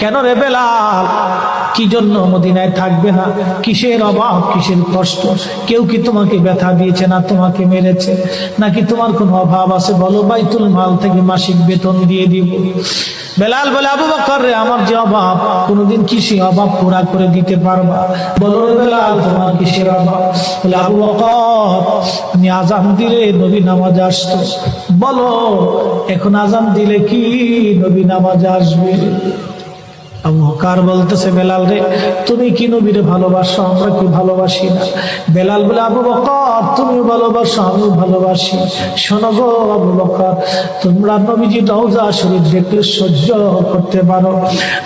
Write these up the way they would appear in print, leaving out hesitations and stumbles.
কেন রে বেলাল, কি জন্য মদিনায় থাকবে না? কিসের অভাব, কিসের কষ্ট? কেউ কি তোমাকে ব্যথা দিয়েছে না তোমাকে মেরেছে? নাকি তোমার কোনো অভাব আছে? বলো, বাইতুল মাল থেকে মাসিক বেতন দিয়ে দিব। বেলাল বলে, আবু বকর রে, আমার যে অভাব, কোনদিন কিসে অভাব পুরা করে দিতে পারবা? বলো রে বেলাল, তোমার কিসের অভাব? বলে, আবু বকর, আমি আজান দিলে নবী নামাজে আসতো। বলো, এখন আজান দিলে কি নবী নামাজে আসবে? আবু বকর বলতেছে, বেলাল রে, তুমি কি নবীরে ভালোবাসো? আমরা কি ভালোবাসি না? বেলাল বলে, আবু বকর, তুমি ভালোবাসো, আমিও ভালোবাসি। শোনো গো আবু বকর, তোমরা নবীজি রওজা শরীফ দেখলে সহ্য করতে পারো?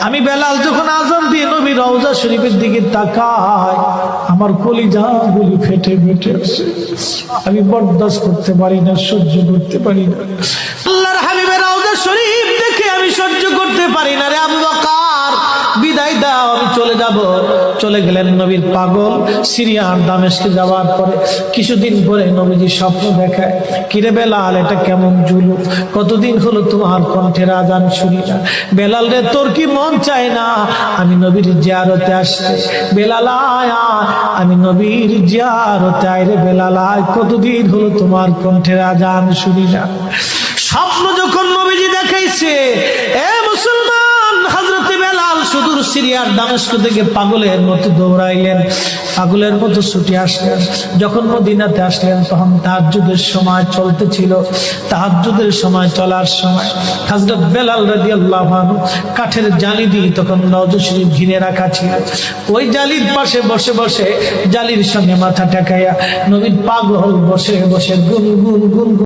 আমি বেলাল যখন আজান দিয়ে নবী রওজা শরীফের দিকে তাকাই, আমার কলিজা গুলি ফেটে ফেটে আসে। আমি বরদাস্ত করতে পারি না, সহ্য করতে পারি না। আল্লাহর হাবিবের রওজা শরীফ দেখে আমি সহ্য করতে পারি না রে আবু বকর, বিদায় দাও, আমি চলে যাব। চলে গেলেন নবীর পাগল। সিরিয়ার দামেস্কে যাওয়ার পরে কিছুদিন পরে নবীজি স্বপ্ন দেখায়, কিরে বেলাল, এটা কেমন জুলুম? কতদিন হলো তোমার কণ্ঠের আজান শুনি না। বেলাল রে, তোর কি মন চায় না আমি নবীর জিয়ারতে আসতে? বেলাল আয়, আমি নবীর জিয়ারতে আয় রে বেলাল আয়, কতদিন হলো তোমার কণ্ঠের আজান শুনি না। স্বপ্ন যখন নবীজি দেখাইছে, এ মুসলমান, হযরতে বেলাল সুদূর সিরিয়ার দামেস্ক থেকে পাগলের মতো দৌড়াইলেন, পাগলের মতো ছুটে আসলেন। যখন মদিনাতে আসলেন, তখন তাহাজ্জুদের সময় চলতেছিল। তাহাজ্জুদের সময় চলার সময় হযরত বেলাল রাদিয়াল্লাহু আনহু কাঠের জালি দিয়ে তখন রওজা শরীফ ঘিরে রাখা ছিল। ওই জালির পাশে বসে বসে, জালির সঙ্গে মাথা ঠেকাইয়া নবীর পাগল বসে বসে গুনগুন গুনগুন